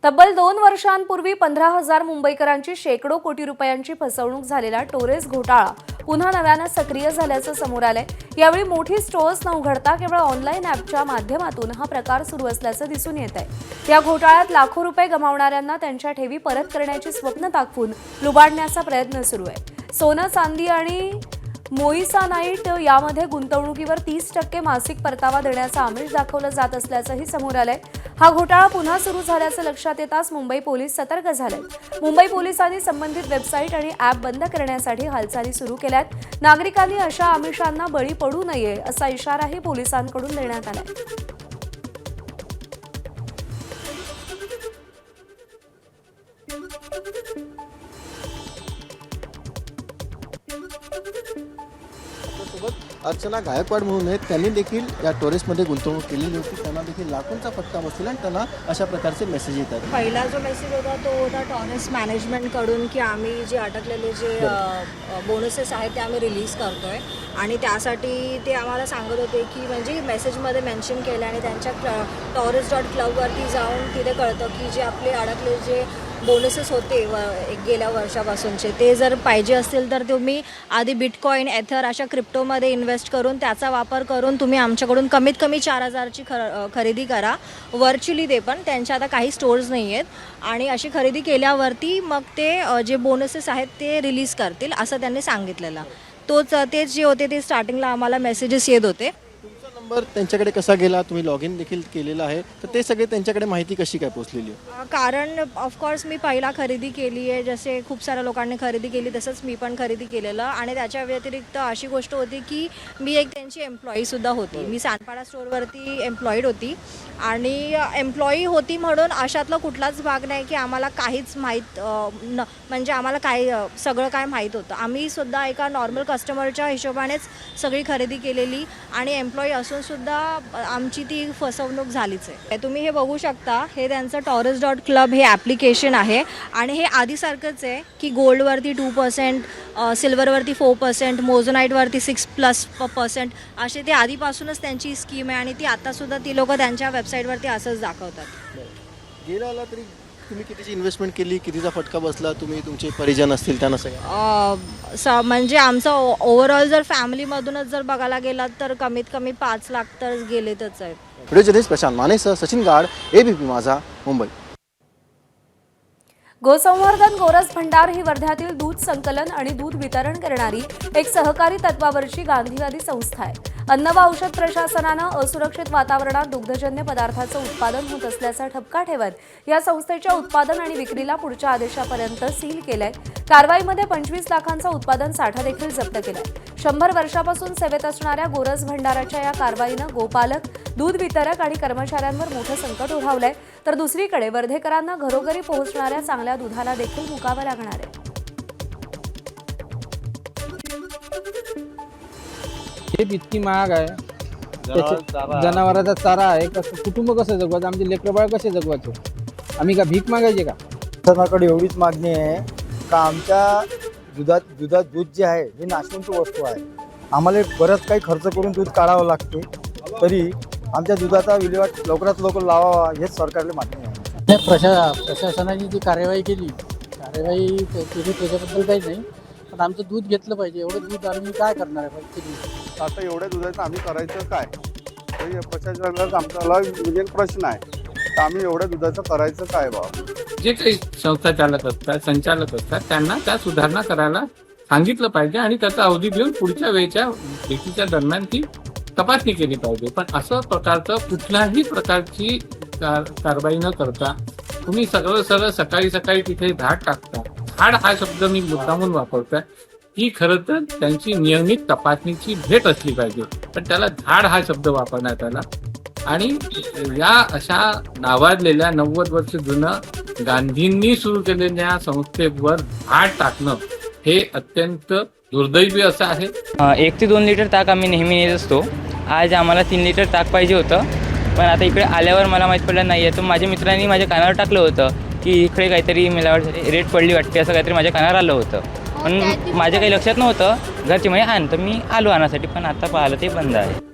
तब्बल 2 वर्षांपूर्वी 15,000 मुंबईकरांची शेकडो कोटी रुपयांची फसवणूक झालेला टोरेस घोटाळा पुन्हा नव्यानं सक्रिय झाल्याचं समोर आलंय। यावेळी मोठी स्टोअर्स न उघडता केवळ ऑनलाईन ॲपच्या माध्यमातून हा प्रकार सुरू असल्याचं दिसून येत आहे। या घोटाळ्यात लाखो रुपये गमावणाऱ्यांना त्यांच्या ठेवी परत करण्याची स्वप्न दाखवून लुबाडण्याचा प्रयत्न सुरू आहे। सोनं, चांदी आणि मोइसानाइट यामध्ये गुंतवणुकीवर 30% मासिक परतावा देण्याचा आमिष दाखवलं जात असल्याचंही समोर आलंय। हा घोटाळा पुन्हा सुरू झाल्याचं लक्षात येताच मुंबई पोलीस सतर्क झालेत। मुंबई पोलिसांनी संबंधित वेबसाईट आणि ॲप बंद करण्यासाठी हालचाली सुरू केल्यात। नागरिकांनी अशा आमिषांना बळी पडू नये असा इशाराही पोलिसांकडून देण्यात आलाय। अर्चना गायकवाड म्हणून आहेत, त्यांनी देखील या टोरेसमध्ये गुंतवणूक केलेली होती। त्यांना देखील लाखोंचा फटका बसलेला आणि त्यांना अशा प्रकारचे मेसेज येतात। पहिला जो मेसेज होता तो होता टॉरेस मॅनेजमेंटकडून की आम्ही जे अटकलेले जे बोनसेस आहेत ते आम्ही रिलीज करतोय आणि त्यासाठी ते आम्हाला सांगत होते की म्हणजे मेसेजमध्ये मेन्शन केलं आणि त्यांच्या टॉरेस.club वरती जाऊन तिथे कळतं की जे आपले अडकले जे बोनसेस होते गेल्या वर्षापासूनचे ते जर पाहिजे असतील तर तुम्ही आधी बिटकॉइन, एथर अशा क्रिप्टोमध्ये इन्व्हेस्ट करून त्याचा वापर करून तुम्ही आमच्याकडून कमीत कमी 4,000ची खरेदी करा व्हर्च्युअली। ते पण त्यांच्या आता काही स्टोर्स नाही आहेत आणि अशी खरेदी केल्यावरती मग ते जे बोनसेस आहेत ते रिलीज करतील असं त्यांनी सांगितलेलं। तेच जे होते ते स्टार्टिंगला आम्हाला मेसेजेस येत होते। नंबर त्यांच्याकडे कसा गेला, तुम्ही लॉग इन देखील केलेलं आहे, तर ते सगळे त्यांच्याकडे माहिती कशी काय पोहोचलेली आहे? कारण ऑफकोर्स मी पहिला खरेदी केली आहे, जसे खूप साऱ्या लोकांनी खरेदी केली तसंच मी पण खरेदी केलेलं आणि त्याच्या व्यतिरिक्त अशी गोष्ट होती की मी एक त्यांची एम्प्लॉईसुद्धा होती। मी सानपाडा स्टोअरवरती एम्प्लॉईड होती आणि एम्प्लॉई होती म्हणून अशातला कुठलाच भाग नाही की आम्हाला काहीच माहीत म्हणजे आम्हाला सगळं काय माहीत होतं। आम्ही सुद्धा एका नॉर्मल कस्टमरच्या हिशोबानेच सगळी खरेदी केलेली आणि एम्प्लॉई असूनसुद्धा आमची ती फसवणूक झालीच आहे। तुम्ही हे बघू शकता, हे त्यांचं टॉरेस.club हे ॲप्लिकेशन आहे आणि हे आधीसारखंच आहे की गोल्डवरती 2%, सिल्वरवरती 4%, मोझोनाईटवरती 6+% असे ते आधीपासूनच त्यांची स्कीम आहे आणि ती आत्तासुद्धा ती लोक त्यांच्या वेबसाईटवरती असंच दाखवतात। गेल्याला तरी तुम्ही कितीची इन्व्हेस्टमेंट केली, कितीचा फटका बसला, तुम्ही तुमचे परिजन असतील त्यांना सगळं म्हणजे आमचं ओव्हरऑल जर फॅमिलीमधूनच जर बघायला गेलात तर कमीत कमी 5 लाख तर गेलेतच आहेत। व्हिडिओ जर्नलिस्ट प्रशांत मानेसह सचिन गाड, ABP माझा, मुंबई। गोसंवर्धन गोरज भंडार ही वर्ध्यातील दूध संकलन आणि दूध वितरण करणारी एक सहकारी तत्वावरची गांधीवादी संस्था आहे। अन्न व औषध प्रशासनानं असुरक्षित वातावरणात दुग्धजन्य पदार्थाचं उत्पादन होत असल्याचा ठपका ठेवत या संस्थेच्या उत्पादन आणि विक्रीला पुढच्या आदेशापर्यंत सील केलंय। कारवाईमध्ये 25 लाखांचा उत्पादन साठा देखील जप्त केलाय। 100 वर्षापासून सेवेत असणाऱ्या गोरज भंडाराच्या या कारवाईनं गोपालक, दूध वितरक आणि कर्मचाऱ्यांवर मोठं संकट ओढावलंय, तर दुसरीकडे वर्धेकरांना घरोघरी पोहोचणाऱ्या चांगल्या दुधाला देखील मुकावं लागणार आहे। हे इतकी महाग आहे, जनावरांचा चारा आहे, कसं कुटुंब कसं जगवायचं, आमचे लेकरबाळ कसे जगवायचे, आम्ही का भीक मागायचे का? शासनाकडे एवढीच मागणी आहे का आमच्या दुधात दूध जे आहे हे नाशवंत वस्तू आहे। आम्हाला बरंच काही खर्च करून दूध काढावं लागते, तरी आमच्या दुधाचा विल्हेवाट लवकरात लवकर लावावा हेच सरकारला मागणी आहे। प्रशासनाने जी कार्यवाही केली त्याच्याबद्दल काही नाही, पण आमचं दूध घेतलं पाहिजे। एवढं दूध आम्ही काय करणार आहे? आता एवढ्या दुधाचं आम्ही करायचं काय? प्रशासनाला आमचा म्हणजे प्रश्न आहे, तर आम्ही एवढ्या दुधाचं करायचं काय बाबा? जे काही संस्था चालक असतात, संचालक असतात, त्यांना त्या सुधारणा करायला सांगितलं पाहिजे आणि त्याचा अवधी घेऊन पुढच्या वेळेच्या भेटीच्या दरम्यान ती तपासणी केली पाहिजे। पण असं प्रकारचं कुठल्याही प्रकारची कारवाई न करता तुम्ही सरळ सकाळी तिथे धाड टाकता। धाड हा शब्द मी मुद्दामून वापरतोय, ही खरं तर त्यांची नियमित तपासणीची भेट असली पाहिजे, पण त्याला धाड हा शब्द वापरण्यात आला आणि या अशा नावाजलेल्या 90 वर्ष जुनं गांधींनी सुरू केलेल्या संस्थेवर धाड टाकणं हे अत्यंत दुर्दैवी असं आहे। 1 ते 2 लिटर ताक आम्ही नेहमी नेत असतो। आज आम्हाला 3 लिटर ताक पाहिजे होतं, पण आता इकडे आल्यावर मला माहीत पडलं नाही आहे। तर माझ्या मित्रांनी माझ्या कानावर टाकलं होतं की इकडे काहीतरी मला रेट पडली वाटते, असं काहीतरी माझ्या कानावर आलं होतं, पण माझ्या काही लक्षात नव्हतं। घरचे म्हणजे आण, तर मी आलो आणण्यासाठी, पण आता पाहिलं ते बंद आहे।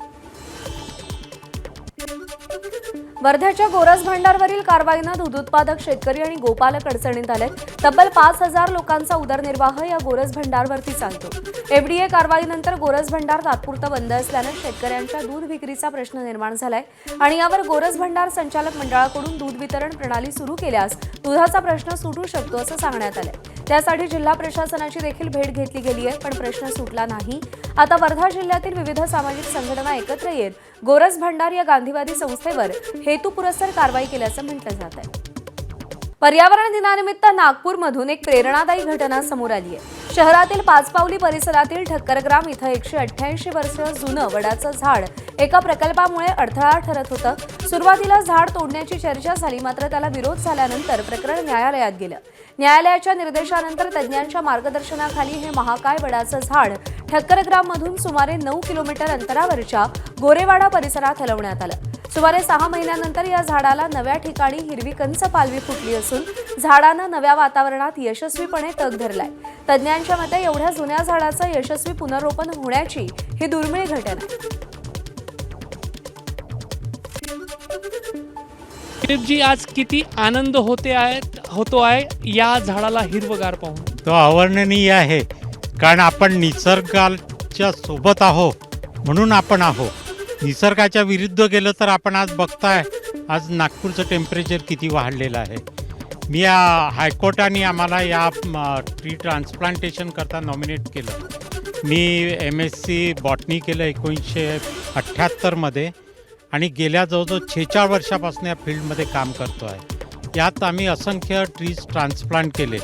वर्ध्याच्या गोरज भंडारवरील कारवाईनं दूध उत्पादक शेतकरी आणि गोपालक अडचणीत आले. तब्बल 5,000 लोकांचा उदरनिर्वाह या गोरज भंडारवरती चालतो. एफडीए कारवाईनंतर गोरज भंडार तात्पुरतं बंद असल्यानं शेतकऱ्यांच्या दूध विक्रीचा प्रश्न निर्माण झालाय आणि यावर गोरज भंडार संचालक मंडळाकडून दूध वितरण प्रणाली सुरू केल्यास दुधाचा प्रश्न सुटू शकतो असं सांगण्यात आलंय. त्यासाठी जिल्हा प्रशासनाची देखील भेट घेतली गेली आहे, पण प्रश्न सुटला नाही. आता वर्धा जिल्ह्यातील विविध सामाजिक संघटना एकत्र येत गोरज भंडार या गांधीवादी संस्थेवर हेतुपुरस्सर कारवाई केल्याचं म्हटलं जात आहे. पर्यावरण दिनानिमित्त नागपूरमधून एक प्रेरणादायी घटना समोर आली आहे. शहरातील पाचपावली परिसरातील ठक्करग्राम इथं 188 वर्ष जुनं वडाचं झाड एका प्रकल्पामुळे अडथळा ठरत होतं. सुरुवातीला झाड तोडण्याची चर्चा झाली, मात्र त्याला विरोध झाल्यानंतर प्रकरण न्यायालयात गेलं. न्यायालयाच्या निर्देशानंतर तज्ज्ञांच्या मार्गदर्शनाखाली हे महाकाय वडाचं झाड ठक्करग्राममधून सुमारे 9 किलोमीटर अंतरावरच्या गोरेवाडा परिसरात हलवण्यात आलं. सुमारे 6 महिन्यानंतर या झाडाला नव्या ठिकाणी हिरवी कंच पालवी फुटली असून झाडानं नव्या वातावरणात यशस्वीपणे तग धरलाय. तज्ज्ञांच्या मते एवढ्या जुन्या झाडाचं यशस्वी पुनर्रोपण होण्याची ही दुर्मिळ घटना आहे. जी आज किती आनंद होतो आहे या झाडाला हिरवगार पाहून. तो अवर्णनीय आहे, कारण आपण निसर्गाच्या सोबत आहो म्हणून आपण आहो. निसर्गाच्या विरुद्ध गेलं तर आपण आज बघताय आज नागपूरचं टेम्परेचर किती वाढलेलं आहे. मी या हायकोर्टाने आम्हाला या ट्री ट्रान्सप्लांटेशन करता नॉमिनेट केलं. मी MSc बॉटनी केलं 1978मध्ये आणि गेल्या जवळजवळ 46 वर्षापासून या फील्डमध्ये काम करतो आहे. यात आम्ही असंख्य ट्रीज ट्रान्सप्लांट केले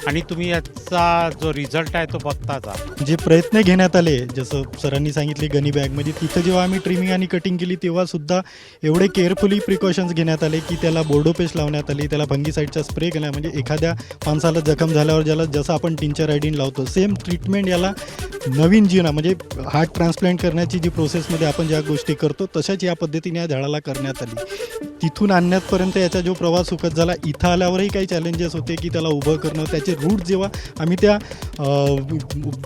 आणि तुम्ही याचा जो रिझल्ट आहे तो बघताच आहात. जे प्रयत्न घेण्यात आले, जसं सरांनी सांगितले गनी बॅगमध्ये, तिथं जेव्हा आम्ही ट्रिमिंग आणि कटिंग केली तेव्हासुद्धा एवढे केअरफुली प्रिकॉशन्स घेण्यात आले की त्याला बोर्डो पेस्ट लावण्यात आली, त्याला फंगीसाईडचा स्प्रे केला. म्हणजे एखाद्या माणसाला जखम झाल्यावर ज्याला जसं आपण टिंचर आयडीन लावतो सेम ट्रीटमेंट याला नवीन जीवन म्हणजे हार्ट ट्रान्सप्लांट करण्याची जी प्रोसेसमध्ये आपण ज्या गोष्टी करतो तशाच या पद्धतीने या झाडाला करण्यात आली. तिथून आणण्यापर्यंत याचा जो प्रवास सुखद झाला. इथं आल्यावरही काही चॅलेंजेस होते की त्याला उभं करणं, त्याचे रूट जेव्हा आम्ही त्या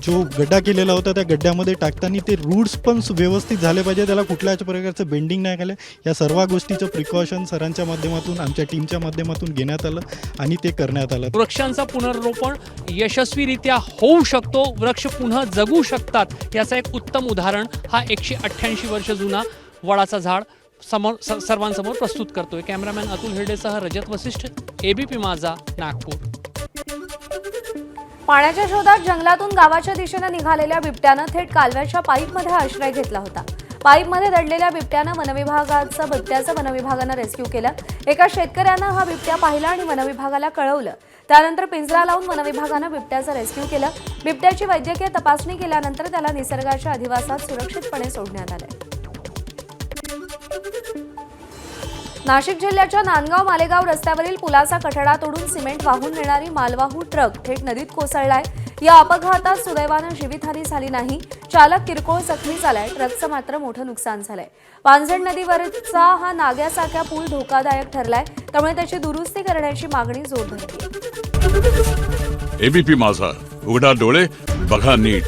जो गड्डा केलेला होता त्या गड्ड्यामध्ये टाकताना ते रूट्स पण व्यवस्थित झाले पाहिजे, त्याला कुठल्याच प्रकारचं बेंडिंग नाही झालं. या सर्व गोष्टीचं प्रिकॉशन सरांच्या माध्यमातून आमच्या टीमच्या माध्यमातून घेण्यात आलं आणि ते करण्यात आलं. वृक्षांचं पुनर्रोपण यशस्वीरित्या होऊ शकतो, वृक्ष पुन्हा जगू शकतात याचं एक उत्तम उदाहरण हा 188 वर्ष जुना वडाचा झाड सर्वांसमोर प्रस्तुत करतोय. कॅमेरामॅन अतुल हिरडेसह रजत वसिष्ठ, ABP माझा, नागपूर. पाण्याच्या शोधात जंगलातून गावाच्या दिशेनं निघालेल्या बिबट्यानं थेट कालव्याच्या पाईपमध्ये आश्रय घेतला होता. पाईपमध्ये दडलेल्या बिबट्यानं बिबट्याचं वनविभागानं रेस्क्यू केलं. एका शेतकऱ्यानं हा बिबट्या पाहिला आणि वनविभागाला कळवलं. त्यानंतर पिंजरा लावून वनविभागानं बिबट्याचं रेस्क्यू केलं. बिबट्याची वैद्यकीय तपासणी केल्यानंतर त्याला निसर्गाच्या अधिवासात सुरक्षितपणे सोडण्यात आलं. नाशिक जिल्ह्याच्या नांदगाव मालेगाव रस्त्यावरील पुलाचा कठडा तोडून सिमेंट वाहून नेणारी मालवाहू ट्रक थेट नदीत कोसळलाय. या अपघातात सुदैवानं जीवितहानी झाली नाही. चालक किरकोळ जखमी झालाय. ट्रकचं मात्र मोठं नुकसान झालंय. पांझण नदीवरचा हा नाग्यासारखा पूल धोकादायक ठरलाय, त्यामुळे त्याची दुरुस्ती करण्याची मागणी जोर धरली. ABP माझा, उघडा डोळे बघा नीट.